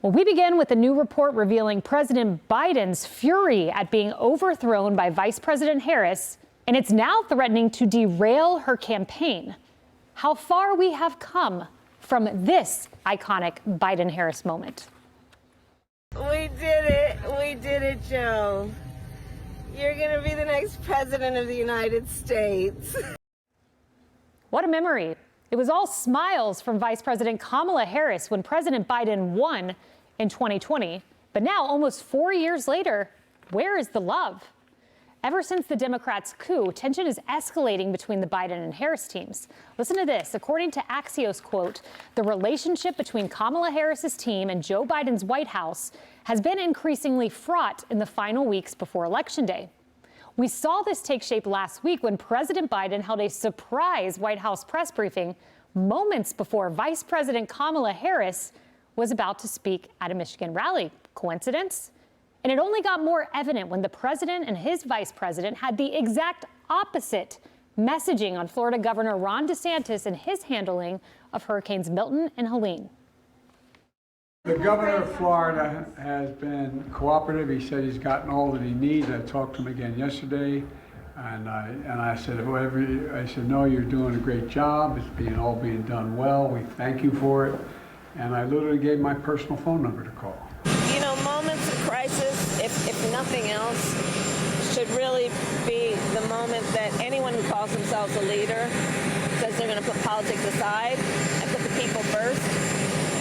Well, we begin with a new report revealing President Biden's fury at being overthrown by Vice President Harris, and it's now threatening to derail her campaign. How far we have come from this iconic Biden-Harris moment. We did it. We did it, Joe. You're going to be the next president of the United States. What a memory. It was all smiles from Vice President Kamala Harris when President Biden won in 2020. But now, almost 4 years later, where is the love? Ever since the Democrats' coup, tension is escalating between the Biden and Harris teams. Listen to this. According to Axios, quote, the relationship between Kamala Harris's team and Joe Biden's White House has been increasingly fraught in the final weeks before Election Day. We saw this take shape last week when President Biden held a surprise White House press briefing moments before Vice President Kamala Harris was about to speak at a Michigan rally. Coincidence? And it only got more evident when the president and his vice president had the exact opposite messaging on Florida Governor Ron DeSantis and his handling of Hurricanes Milton and Helene. The governor of Florida has been cooperative. He said he's gotten all that he needs. I talked to him again yesterday, and I said, no, you're doing a great job. It's all being done well. We thank you for it. And I literally gave my personal phone number to call. You know, moments of crisis, if nothing else, should really be the moment that anyone who calls themselves a leader says they're going to put politics aside and put the people first.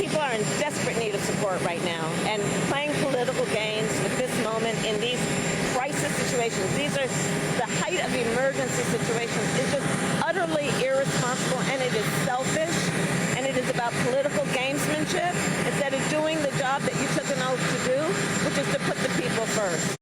People are in desperate need of support right now, and playing political games with this moment in these crisis situations, these are the height of emergency situations, is just utterly irresponsible, and it is selfish, and it is about political gamesmanship instead of doing the job that you took an oath to do, which is to put the people first.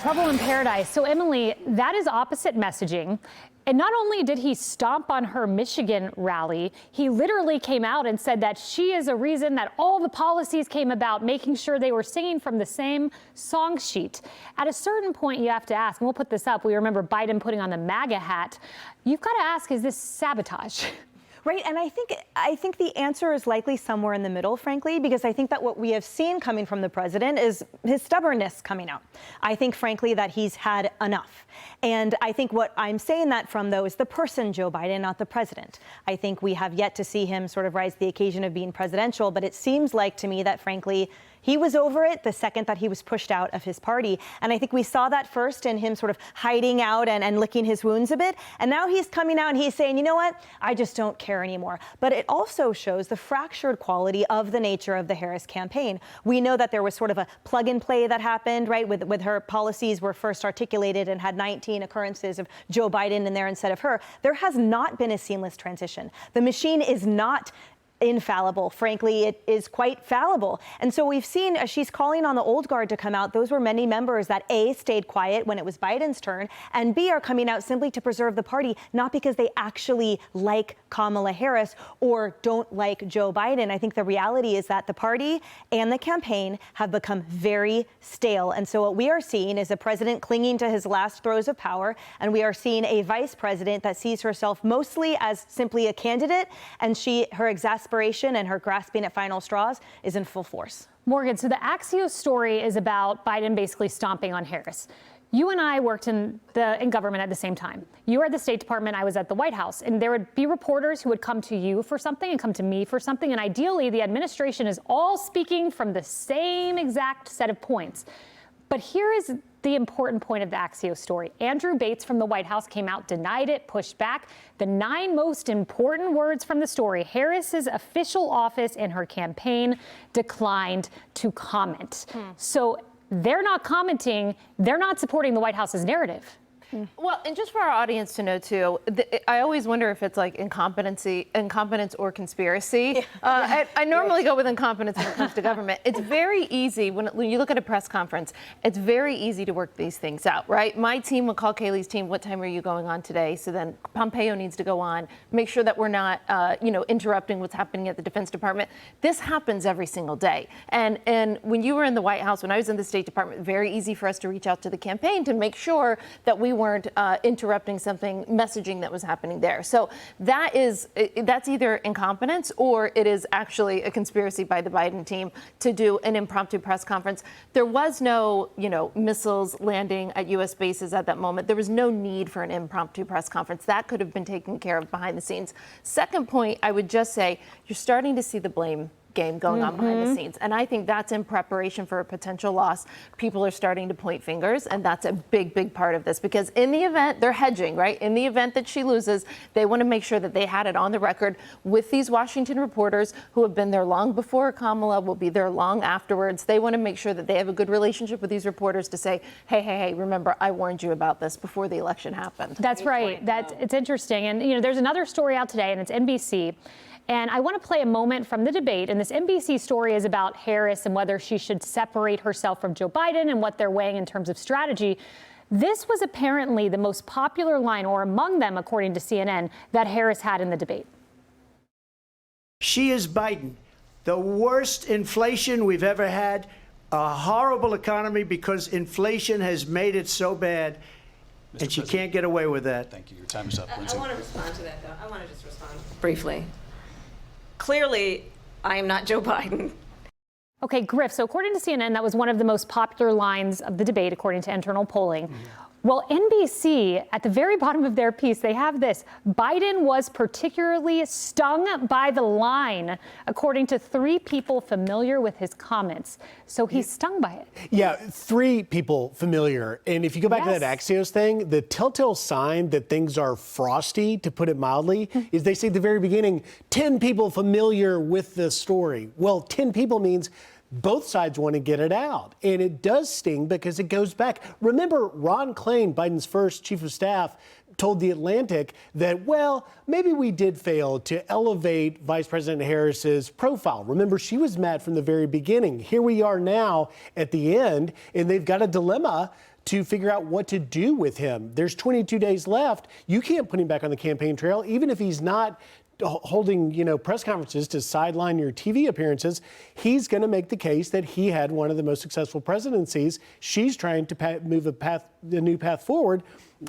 Trouble in paradise. So, Emily, that is opposite messaging. And not only did he stomp on her Michigan rally, he literally came out and said that she is a reason that all the policies came about, making sure they were singing from the same song sheet. At a certain point, you have to ask, and we'll put this up, we remember Biden putting on the MAGA hat. You've got to ask, is this sabotage? Right, and I think the answer is likely somewhere in the middle, frankly, because I think that what we have seen coming from the president is his stubbornness coming out. I think, frankly, that he's had enough. And I think what I'm saying that from, though, is the person, Joe Biden, not the president. I think we have yet to see him sort of rise to the occasion of being presidential, but it seems like to me that, frankly, he was over it the second that he was pushed out of his party. And I think we saw that first in him sort of hiding out and licking his wounds a bit. And now he's coming out and he's saying, you know what, I just don't care anymore. But it also shows the fractured quality of the nature of the Harris campaign. We know that there was sort of a plug and play that happened, right, with her policies were first articulated and had 19 occurrences of Joe Biden in there instead of her. There has not been a seamless transition. The machine is not infallible. Frankly, it is quite fallible. And so we've seen, as she's calling on the old guard to come out, those were many members that A, stayed quiet when it was Biden's turn, and B, are coming out simply to preserve the party, not because they actually like Kamala Harris or don't like Joe Biden. I think the reality is that the party and the campaign have become very stale. And so what we are seeing is a president clinging to his last throes of power, and we are seeing a vice president that sees herself mostly as simply a candidate, and her exasperation and her grasping at final straws is in full force. Morgan, so the Axios story is about Biden basically stomping on Harris. You and I worked in government at the same time. You were at the State Department, I was at the White House, and there would be reporters who would come to you for something and come to me for something, and ideally the administration is all speaking from the same exact set of points. But here is the important point of the Axios story. Andrew Bates from the White House came out, denied it, pushed back. The 9 most important words from the story: Harris's official office and her campaign declined to comment. So they're not commenting. They're not supporting the White House's narrative. Well, and just for our audience to know, too, I always wonder if it's like incompetence or conspiracy. Yeah. I normally go with incompetence when it comes to government. It's very easy when you look at a press conference, it's very easy to work these things out, right? My team will call Kayleigh's team, what time are you going on today? So then Pompeo needs to go on, make sure that we're not, interrupting what's happening at the Defense Department. This happens every single day. And when you were in the White House, when I was in the State Department, very easy for us to reach out to the campaign to make sure that we weren't interrupting something, messaging that was happening there. So that's either incompetence or it is actually a conspiracy by the Biden team to do an impromptu press conference. There was no, missiles landing at U.S. bases at that moment. There was no need for an impromptu press conference. That could have been taken care of behind the scenes. Second point, I would just say you're starting to see the blame game going on behind the scenes. And I think that's in preparation for a potential loss. People are starting to point fingers, and that's a big, big part of this, because in the event, they're hedging, right? In the event that she loses, they want to make sure that they had it on the record with these Washington reporters who have been there long before Kamala, will be there long afterwards. They want to make sure that they have a good relationship with these reporters to say, hey, remember, I warned you about this before the election happened. That's right. It's interesting. And, there's another story out today, and it's NBC. And I want to play a moment from the debate. And this NBC story is about Harris and whether she should separate herself from Joe Biden and what they're weighing in terms of strategy. This was apparently the most popular line, or among them, according to CNN, that Harris had in the debate. She is Biden. The worst inflation we've ever had, a horrible economy because inflation has made it so bad, and she can't get away with that. Thank you. Your time is up, Lindsay. I want to respond to that, though. I want to just respond briefly. Clearly, I am not Joe Biden. Okay, Griff, so according to CNN, that was one of the most popular lines of the debate, according to internal polling. Well, NBC, at the very bottom of their piece, they have this: Biden was particularly stung by the line, according to 3 people familiar with his comments. So he's stung by it. Yeah, 3 people familiar. And if you go back to that Axios thing, the telltale sign that things are frosty, to put it mildly, is they say at the very beginning, 10 people familiar with the story. Well, 10 people means both sides want to get it out. And it does sting because it goes back. Remember, Ron Klain, Biden's first chief of staff, told The Atlantic that, well, maybe we did fail to elevate Vice President Harris's profile. Remember, she was mad from the very beginning. Here we are now at the end, and they've got a dilemma to figure out what to do with him. There's 22 days left. You can't put him back on the campaign trail, even if he's not holding, press conferences to sideline your TV appearances. He's going to make the case that he had one of the most successful presidencies. She's trying to move a new path forward,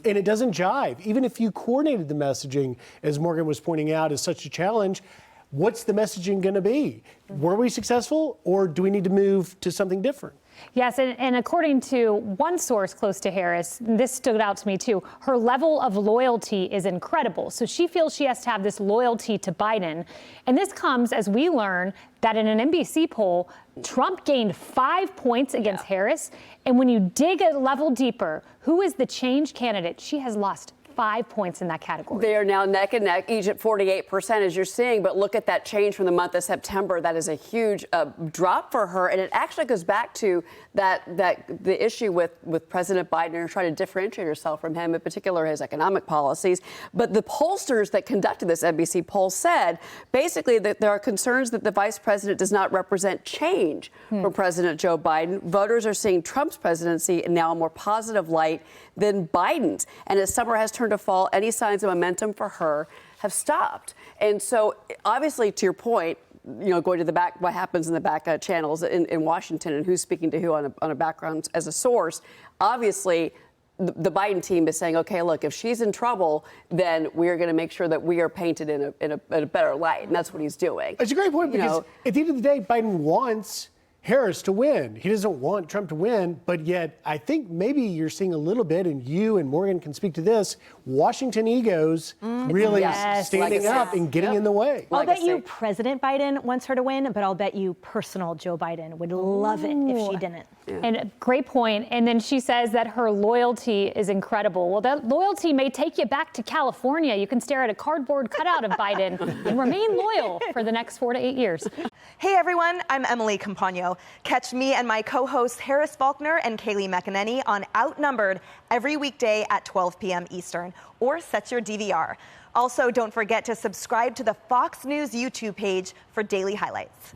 and it doesn't jive. Even if you coordinated the messaging, as Morgan was pointing out, is such a challenge. What's the messaging going to be? Were we successful, or do we need to move to something different? Yes, and according to one source close to Harris, this stood out to me too, her level of loyalty is incredible. So she feels she has to have this loyalty to Biden. And this comes as we learn that in an NBC poll, Trump gained 5 points against Harris. And when you dig a level deeper, who is the change candidate? She has lost 5 points in that category. They are now neck and neck, each at 48%, as you're seeing. But look at that change from the month of September. That is a huge drop for her. And it actually goes back to the issue with President Biden and trying to differentiate herself from him, in particular his economic policies. But the pollsters that conducted this NBC poll said basically that there are concerns that the vice president does not represent change for President Joe Biden. Voters are seeing Trump's presidency in now a more positive light than Biden's. And as summer has turned to fall, any signs of momentum for her have stopped. And so obviously, to your point, going to the back, what happens in the back channels in Washington and who's speaking to who on a background as a source, obviously the Biden team is saying, okay, look, if she's in trouble, then we're going to make sure that we are painted in a better light. And that's what he's doing. It's a great point, because at the end of the day, Biden wants Harris to win. He doesn't want Trump to win, but yet I think maybe you're seeing a little bit, and you and Morgan can speak to this, Washington egos really standing up and getting in the way. I'll bet you President Biden wants her to win, but I'll bet you personal Joe Biden would love it if she didn't. And great point. And then she says that her loyalty is incredible. Well, that loyalty may take you back to California. You can stare at a cardboard cutout of Biden and remain loyal for the next 4 to 8 years. Hey everyone, I'm Emily Campagno. Catch me and my co-hosts Harris Faulkner and Kayleigh McEnany on Outnumbered every weekday at 12 p.m. Eastern, or set your DVR. Also, don't forget to subscribe to the Fox News YouTube page for daily highlights.